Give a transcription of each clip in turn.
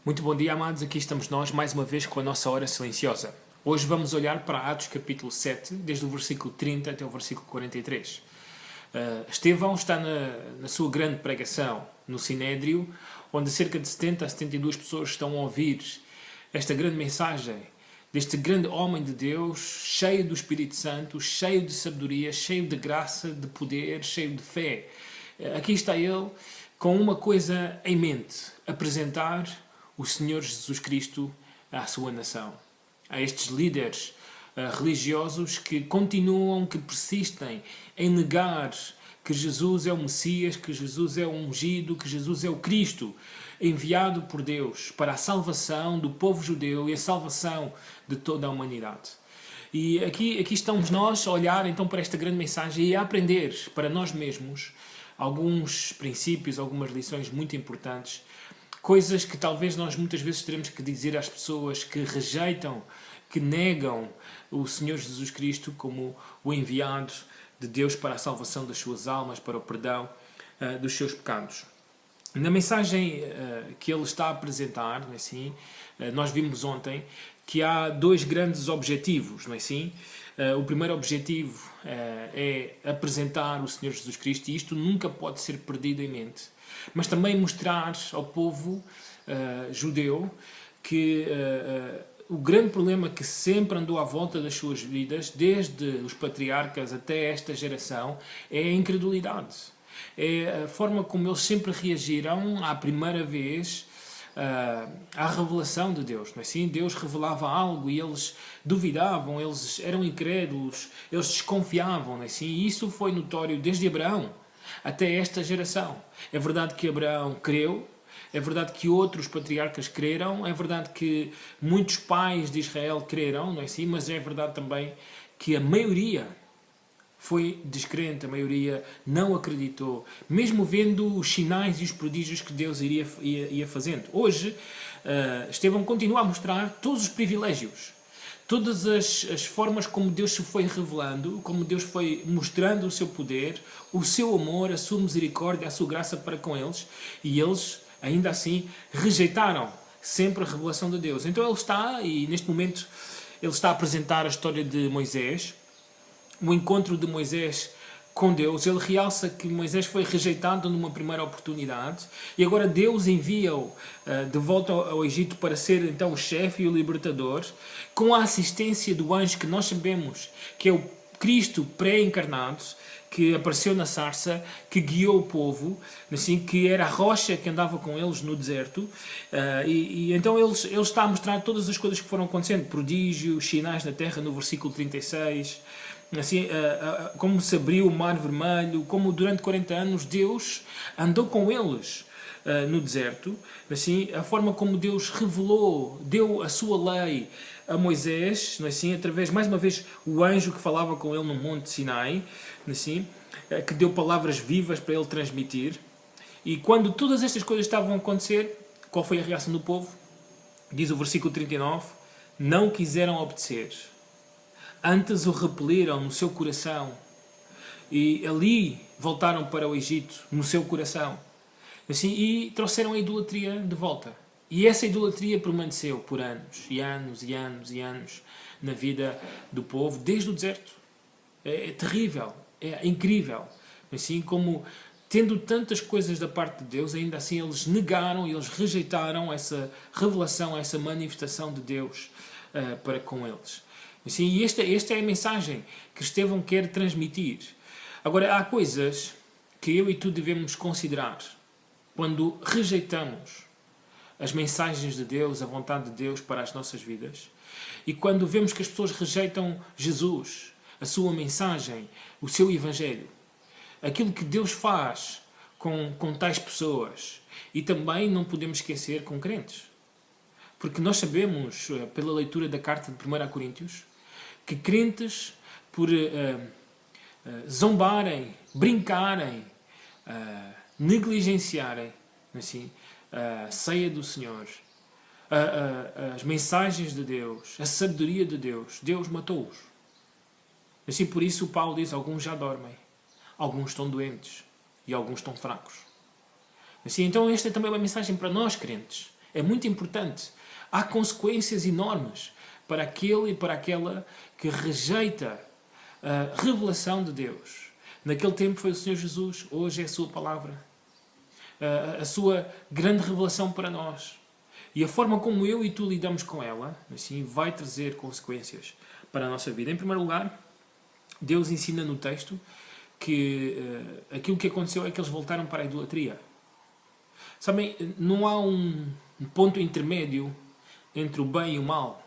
Muito bom dia, amados. Aqui estamos nós, mais uma vez, com a nossa hora silenciosa. Hoje vamos olhar para Atos capítulo 7, desde o versículo 30 até o versículo 43. Estevão está na sua grande pregação no Sinédrio, onde cerca de 70 a 72 pessoas estão a ouvir esta grande mensagem deste grande homem de Deus, cheio do Espírito Santo, cheio de sabedoria, cheio de graça, de poder, cheio de fé. Aqui está ele com uma coisa em mente: apresentar o Senhor Jesus Cristo à sua nação, a estes líderes religiosos que continuam, que persistem em negar que Jesus é o Messias, que Jesus é o ungido, que Jesus é o Cristo, enviado por Deus para a salvação do povo judeu e a salvação de toda a humanidade. E aqui estamos nós a olhar então para esta grande mensagem e a aprender para nós mesmos alguns princípios, algumas lições muito importantes, coisas que talvez nós muitas vezes teremos que dizer às pessoas que rejeitam, que negam o Senhor Jesus Cristo como o enviado de Deus para a salvação das suas almas, para o perdão dos seus pecados. Na mensagem que ele está a apresentar, não é assim? Nós vimos ontem que há dois grandes objetivos, não é assim? O primeiro objetivo é apresentar o Senhor Jesus Cristo, e isto nunca pode ser perdido em mente, mas também mostrar ao povo judeu que o grande problema que sempre andou à volta das suas vidas, desde os patriarcas até esta geração, é a incredulidade. É a forma como eles sempre reagiram à primeira vez à revelação de Deus, não é assim? Deus revelava algo e eles duvidavam, eles eram incrédulos, eles desconfiavam, não é assim? E isso foi notório desde Abraão até esta geração. É verdade que Abraão creu, é verdade que outros patriarcas creram, é verdade que muitos pais de Israel creram, não é assim? Mas é verdade também que a maioria foi descrente, a maioria não acreditou, mesmo vendo os sinais e os prodígios que Deus ia fazendo. Hoje, Estevão continua a mostrar todos os privilégios, todas as formas como Deus se foi revelando, como Deus foi mostrando o seu poder, o seu amor, a sua misericórdia, a sua graça para com eles, e eles, ainda assim, rejeitaram sempre a revelação de Deus. Então ele está, e neste momento, ele está a apresentar a história de Moisés, o encontro de Moisés com Deus. Ele realça que Moisés foi rejeitado numa primeira oportunidade e agora Deus envia-o de volta ao Egito para ser então o chefe e o libertador, com a assistência do anjo que nós sabemos que é o Cristo pré-encarnado, que apareceu na sarça, que guiou o povo, assim, que era a rocha que andava com eles no deserto, e então ele está a mostrar todas as coisas que foram acontecendo, prodígios, sinais na terra, no versículo 36, assim, como se abriu o mar vermelho, como durante 40 anos Deus andou com eles no deserto, assim, a forma como Deus revelou, deu a sua lei a Moisés, assim, através, mais uma vez, o anjo que falava com ele no Monte Sinai, assim, que deu palavras vivas para ele transmitir. E quando todas estas coisas estavam a acontecer, qual foi a reação do povo? Diz o versículo 39, não quiseram obedecer, antes o repeliram no seu coração, e ali voltaram para o Egito, no seu coração, assim, e trouxeram a idolatria de volta. E essa idolatria permaneceu por anos, e anos, e anos, e anos, na vida do povo, desde o deserto. É terrível, é incrível. Assim como, tendo tantas coisas da parte de Deus, ainda assim eles negaram e eles rejeitaram essa revelação, essa manifestação de Deus para com eles. Assim, e esta é a mensagem que Estevão quer transmitir. Agora, há coisas que eu e tu devemos considerar quando rejeitamos as mensagens de Deus, a vontade de Deus para as nossas vidas, e quando vemos que as pessoas rejeitam Jesus, a sua mensagem, o seu Evangelho, aquilo que Deus faz com tais pessoas, e também não podemos esquecer com crentes. Porque nós sabemos, pela leitura da carta de 1 Coríntios, que crentes, por zombarem, brincarem, negligenciarem, assim, a ceia do Senhor, as mensagens de Deus, a sabedoria de Deus, Deus matou-os. Assim, por isso Paulo diz, alguns já dormem, alguns estão doentes e alguns estão fracos. Assim, então esta é também uma mensagem para nós crentes, É muito importante. Há consequências enormes para aquele e para aquela que rejeita a revelação de Deus. Naquele tempo foi o Senhor Jesus, hoje é a sua palavra. A sua grande revelação para nós. E a forma como eu e tu lidamos com ela, assim, vai trazer consequências para a nossa vida. Em primeiro lugar, Deus ensina no texto que aquilo que aconteceu é que eles voltaram para a idolatria. Sabem, não há um ponto intermédio entre o bem e o mal.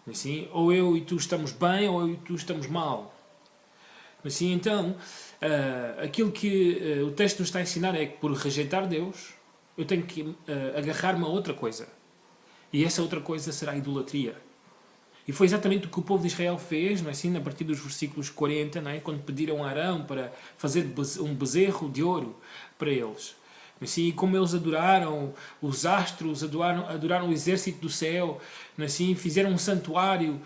Assim, ou eu e tu estamos bem, ou eu e tu estamos mal. Assim, então, aquilo que o texto nos está a ensinar é que por rejeitar Deus, eu tenho que agarrar-me a outra coisa. E essa outra coisa será a idolatria. E foi exatamente o que o povo de Israel fez, não é assim, a partir dos versículos 40, não é? Quando pediram a Arão para fazer um bezerro de ouro para eles. Assim, e como eles adoraram os astros, adoraram o exército do céu, assim, fizeram um santuário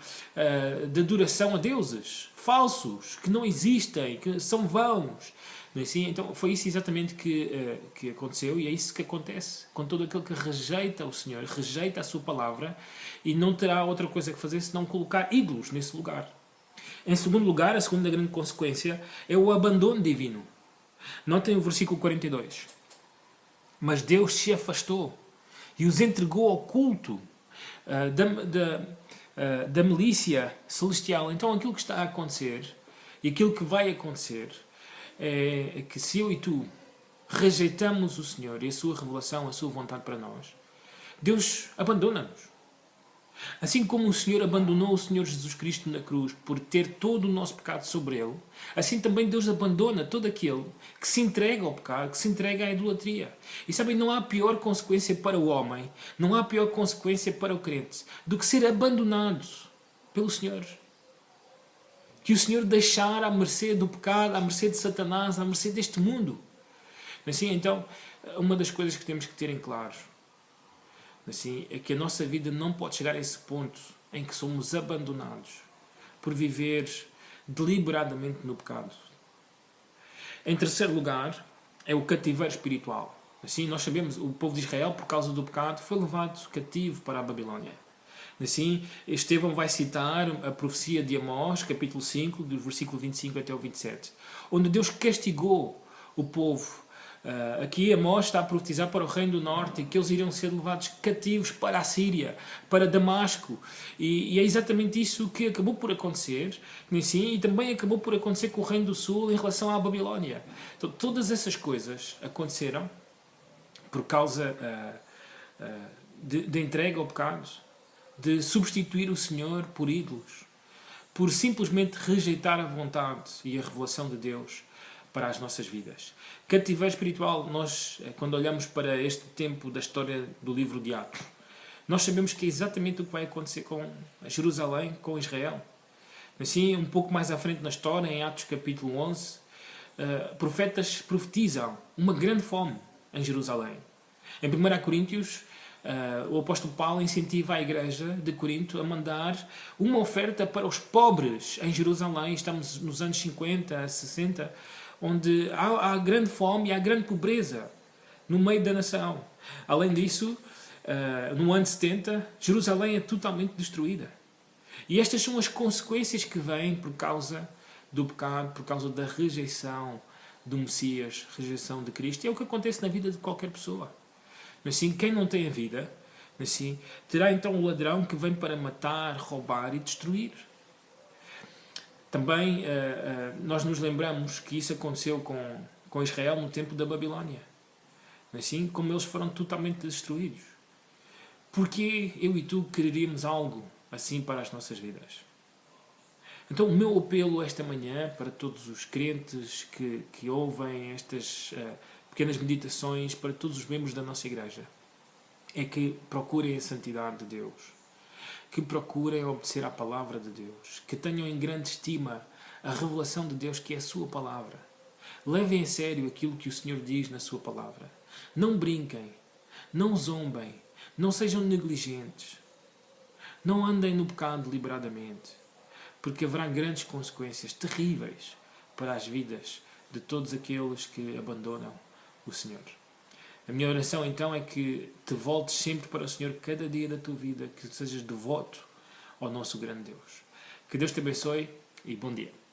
de adoração a deuses falsos, que não existem, que são vãos. Assim, então foi isso exatamente que aconteceu, e é isso que acontece com todo aquele que rejeita o Senhor, rejeita a sua palavra, e não terá outra coisa que fazer senão colocar ídolos nesse lugar. Em segundo lugar, a segunda grande consequência é o abandono divino. Notem o versículo 42. Mas Deus se afastou e os entregou ao culto da milícia celestial. Então aquilo que está a acontecer e aquilo que vai acontecer é que se eu e tu rejeitamos o Senhor e a sua revelação, a sua vontade para nós, Deus abandona-nos. Assim como o Senhor abandonou o Senhor Jesus Cristo na cruz por ter todo o nosso pecado sobre ele, assim também Deus abandona todo aquele que se entrega ao pecado, que se entrega à idolatria. E sabem, não há pior consequência para o homem, não há pior consequência para o crente do que ser abandonado pelo Senhor. Que o Senhor deixar à mercê do pecado, à mercê de Satanás, à mercê deste mundo. Assim, então, uma das coisas que temos que ter em claro assim, é que a nossa vida não pode chegar a esse ponto em que somos abandonados por viver deliberadamente no pecado. Em terceiro lugar, é o cativeiro espiritual. Assim, nós sabemos, o povo de Israel, por causa do pecado, foi levado cativo para a Babilónia. Assim, Estevão vai citar a profecia de Amós, capítulo 5, do versículo 25 até o 27, onde Deus castigou o povo. Aqui Amós está a profetizar para o reino do norte que eles iriam ser levados cativos para a Síria, para Damasco. E é exatamente isso que acabou por acontecer, assim, e também acabou por acontecer com o reino do sul em relação à Babilónia. Então, todas essas coisas aconteceram por causa de entrega ao pecado, de substituir o Senhor por ídolos, por simplesmente rejeitar a vontade e a revelação de Deus para as nossas vidas. Cativeiro espiritual, nós, quando olhamos para este tempo da história do livro de Atos, nós sabemos que é exatamente o que vai acontecer com Jerusalém, com Israel. Assim, um pouco mais à frente na história, em Atos capítulo 11, profetas profetizam uma grande fome em Jerusalém. Em 1 Coríntios, o apóstolo Paulo incentiva a igreja de Corinto a mandar uma oferta para os pobres em Jerusalém. Estamos nos anos 50, 60, onde há grande fome e há grande pobreza no meio da nação. Além disso, no ano 70, Jerusalém é totalmente destruída. E estas são as consequências que vêm por causa do pecado, por causa da rejeição do Messias, rejeição de Cristo. E é o que acontece na vida de qualquer pessoa. Assim, quem não tem a vida, assim, terá então o ladrão que vem para matar, roubar e destruir. Também nós nos lembramos que isso aconteceu com Israel no tempo da Babilónia. Assim como eles foram totalmente destruídos. Porquê eu e tu quereríamos algo assim para as nossas vidas? Então o meu apelo esta manhã para todos os crentes que ouvem estas pequenas meditações, para todos os membros da nossa igreja, é que procurem a santidade de Deus, que procurem obedecer à palavra de Deus, que tenham em grande estima a revelação de Deus, que é a sua palavra. Levem a sério aquilo que o Senhor diz na sua palavra. Não brinquem, não zombem, não sejam negligentes, não andem no pecado deliberadamente, porque haverá grandes consequências terríveis para as vidas de todos aqueles que abandonam o Senhor. A minha oração então é que te voltes sempre para o Senhor cada dia da tua vida, que sejas devoto ao nosso grande Deus. Que Deus te abençoe e bom dia.